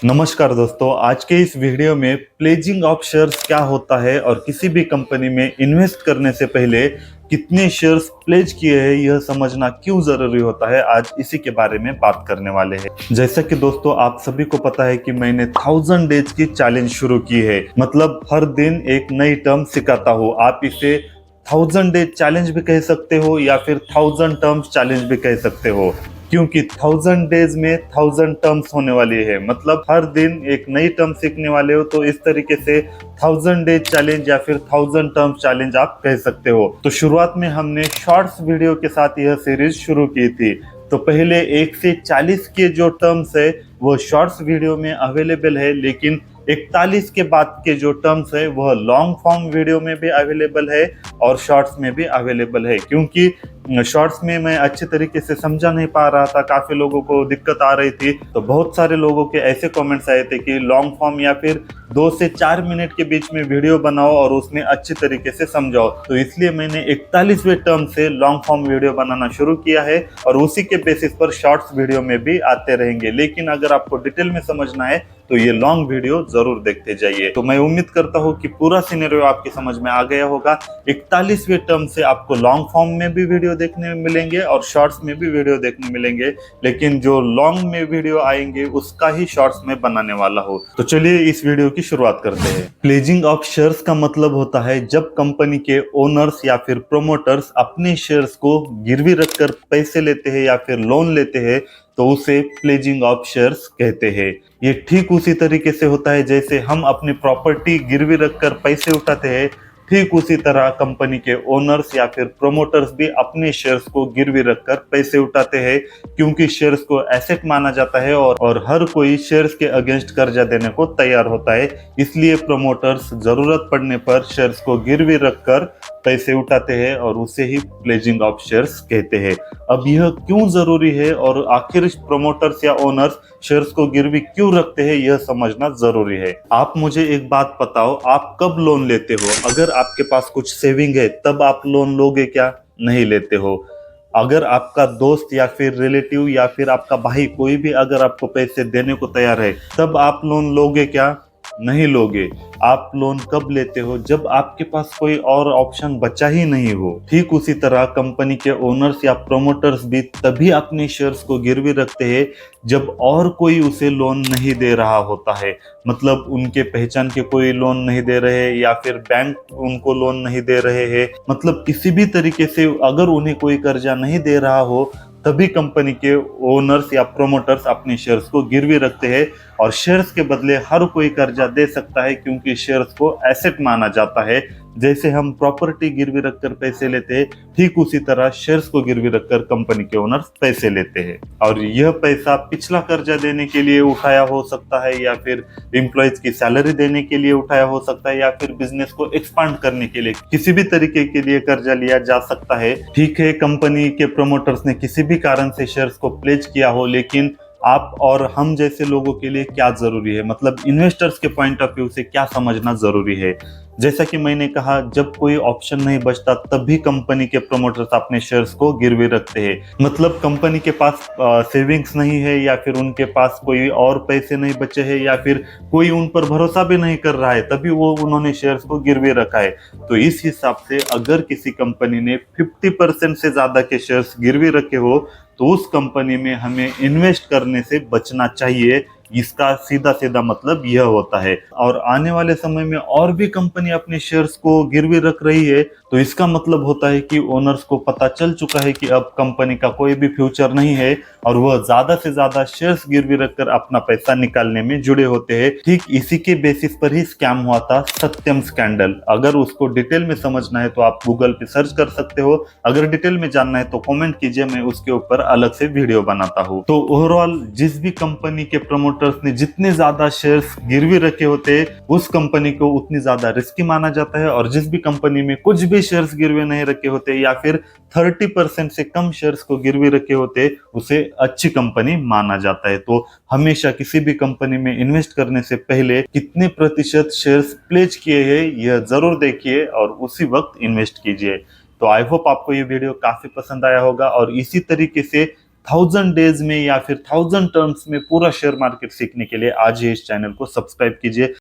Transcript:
नमस्कार दोस्तों, आज के इस वीडियो में प्लेजिंग ऑफ शेयर्स क्या होता है और किसी भी कंपनी में इन्वेस्ट करने से पहले कितने शेयर्स प्लेज किए हैं यह समझना क्यों जरूरी होता है। आज इसी के बारे में बात करने वाले हैं। जैसा कि दोस्तों आप सभी को पता है कि मैंने 1000 डेज की चैलेंज शुरू की है, मतलब हर दिन एक नई टर्म सिखाता हूँ। आप इसे 1000 डेज चैलेंज भी कह सकते हो या फिर 1000 टर्म्स चैलेंज भी कह सकते हो, क्योंकि 1000 डेज में 1000 टर्म्स होने वाली है। मतलब हर दिन एक नई टर्म सीखने वाले हो, तो इस तरीके से 1000 डेज चैलेंज या फिर 1000 टर्म्स चैलेंज आप कह सकते हो। तो शुरुआत में हमने शॉर्ट्स वीडियो के साथ यह सीरीज शुरू की थी। तो पहले 1 से 40 के जो टर्म्स है वो शॉर्ट्स वीडियो में अवेलेबल है, लेकिन 41 के बाद के जो टर्म्स है वह लॉन्ग फॉर्म वीडियो में भी अवेलेबल है और शॉर्ट्स में भी अवेलेबल है। क्योंकि शॉर्ट्स में मैं अच्छे तरीके से समझा नहीं पा रहा था, काफी लोगों को दिक्कत आ रही थी, तो बहुत सारे लोगों के ऐसे कमेंट्स आए थे कि लॉन्ग फॉर्म या फिर 2 से 4 मिनट के बीच में वीडियो बनाओ और उसमें अच्छे तरीके से समझाओ। तो इसलिए मैंने 41वें टर्म से लॉन्ग फॉर्म वीडियो बनाना शुरू किया है और उसी के बेसिस पर शॉर्ट्स वीडियो में भी आते रहेंगे। लेकिन अगर आपको डिटेल में समझना है तो ये लॉन्ग वीडियो जरूर देखते जाइए। तो मैं उम्मीद करता हूँ कि पूरा सिनेरियो आपकी समझ में आ गया होगा। 41वें टर्म से आपको लॉन्ग फॉर्म में भी वीडियो देखने में मिलेंगे और शॉर्ट्स में भी वीडियो देखने मिलेंगे, लेकिन जो लॉन्ग में वीडियो आएंगे उसका ही शॉर्ट्स में बनाने वाला हो। तो चलिए इस वीडियो की शुरुआत करते हैं। प्लेजिंग ऑफ शेयर्स का मतलब होता है जब कंपनी के ओनर्स या फिर प्रोमोटर्स अपने शेयर्स को गिरवी रखकर पैसे लेते हैं या फिर लोन लेते हैं, तो उसे प्लेजिंग ऑफ शेयर्स कहते हैं। ये ठीक उसी तरीके से होता है जैसे हम अपनी प्रॉपर्टी गिरवी रखकर पैसे उठाते हैं, ठीक उसी तरह कंपनी के ओनर्स या फिर प्रोमोटर्स भी अपने शेयर्स को गिरवी रखकर पैसे उठाते हैं, क्योंकि शेयर्स को एसेट माना जाता है और हर कोई शेयर्स के अगेंस्ट कर्जा देने को तैयार होता है। इसलिए प्रोमोटर्स जरूरत पड़ने पर शेयर्स को गिरवी रखकर पैसे उठाते हैं और उसे ही प्लेजिंग ऑफ शेयर्स कहते हैं। अब यह क्यों जरूरी है और आखिर प्रोमोटर्स या ओनर्स शेयर्स को गिरवी क्यों रखते हैं यह समझना जरूरी है। आप मुझे एक बात बताओ, आप कब लोन लेते हो? अगर आपके पास कुछ सेविंग है तब आप लोन लोगे क्या? नहीं लेते हो। अगर आपका दोस्त या फिर रिलेटिव या फिर आपका भाई कोई भी अगर आपको पैसे देने को तैयार है तब आप लोन लोगे क्या? नहीं लोगे। आप लोन कब लेते हो? जब आपके पास कोई और ऑप्शन बचा ही नहीं हो। ठीक उसी तरह कंपनी के ओनर्स या प्रोमोटर्स भी तभी अपने शेयर्स को गिरवी रखते हैं जब और कोई उसे लोन नहीं दे रहा होता है। मतलब उनके पहचान के कोई लोन नहीं दे रहे या फिर बैंक उनको लोन नहीं दे रहे हैं, मतलब किसी भी तरीके से अगर उन्हें कोई कर्जा नहीं दे रहा हो, तभी कंपनी के ओनर्स या प्रोमोटर्स अपने शेयर्स को गिरवी रखते हैं। और शेयर्स के बदले हर कोई कर्जा दे सकता है, क्योंकि शेयर्स को एसेट माना जाता है। जैसे हम प्रॉपर्टी गिरवी रखकर पैसे लेते हैं, ठीक उसी तरह शेयर्स को गिरवी रखकर कंपनी के ओनर्स पैसे लेते हैं। और यह पैसा पिछला कर्जा देने के लिए उठाया हो सकता है या फिर एम्प्लॉयज की सैलरी देने के लिए उठाया हो सकता है या फिर बिजनेस को एक्सपांड करने के लिए, किसी भी तरीके के लिए कर्जा लिया जा सकता है। ठीक है, कंपनी के प्रोमोटर्स ने किसी भी कारण से शेयर्स को प्लेज किया हो, लेकिन आप और हम जैसे लोगों के लिए क्या जरूरी है, मतलब इन्वेस्टर्स के पॉइंट ऑफ व्यू से क्या समझना जरूरी है। जैसा कि मैंने कहा, जब कोई ऑप्शन नहीं बचता तभी कंपनी के प्रोमोटर्स अपने शेयर्स को गिरवी रखते हैं। मतलब कंपनी के पास सेविंग्स नहीं है या फिर उनके पास कोई और पैसे नहीं बचे हैं या फिर कोई उन पर भरोसा भी नहीं कर रहा है, तभी वो उन्होंने शेयर्स को गिरवी रखा है। तो इस हिसाब से अगर किसी कंपनी ने 50% से ज्यादा के शेयर्स गिरवी रखे हो तो उस कंपनी में हमें इन्वेस्ट करने से बचना चाहिए। इसका सीधा सीधा मतलब यह होता है। और आने वाले समय में और भी कंपनी अपने शेयर्स को गिरवी रख रही है, तो इसका मतलब होता है कि ओनर्स को पता चल चुका है कि अब कंपनी का कोई भी फ्यूचर नहीं है और वह ज्यादा से ज्यादा शेयर्स गिरवी रखकर अपना पैसा निकालने में जुड़े होते हैं। ठीक इसी के बेसिस पर ही स्कैम हुआ था सत्यम स्कैंडल। अगर उसको डिटेल में समझना है तो आप गूगल पे सर्च कर सकते हो, अगर डिटेल में जानना है तो कमेंट कीजिए, मैं उसके ऊपर अलग से वीडियो बनाता हूँ। तो ओवरऑल जिस भी कंपनी के प्रमोटर्स ने जितने ज्यादा शेयर्स गिरवी रखे होते हैं उस कंपनी को उतनी ज्यादा रिस्की माना जाता है, और जिस भी कंपनी में कुछ भी शेयर्स गिरवे नहीं रखे होते या फिर 30% से कम शेयर्स को गिरवी रखे होते उसे अच्छी कंपनी माना जाता है। तो हमेशा किसी भी कंपनी में इन्वेस्ट करने से पहले कितने प्रतिशत शेयर्स प्लेज किए हैं यह जरूर देखिए और उसी वक्त इन्वेस्ट कीजिए। तो आई होप आपको ये वीडियो काफी पसंद आया होगा और इसी तरीके से 1000 डेज में या फिर 1000 टर्म्स में पूरा शेयर मार्केट सीखने के लिए आज ही इस चैनल को सब्सक्राइब कीजिए।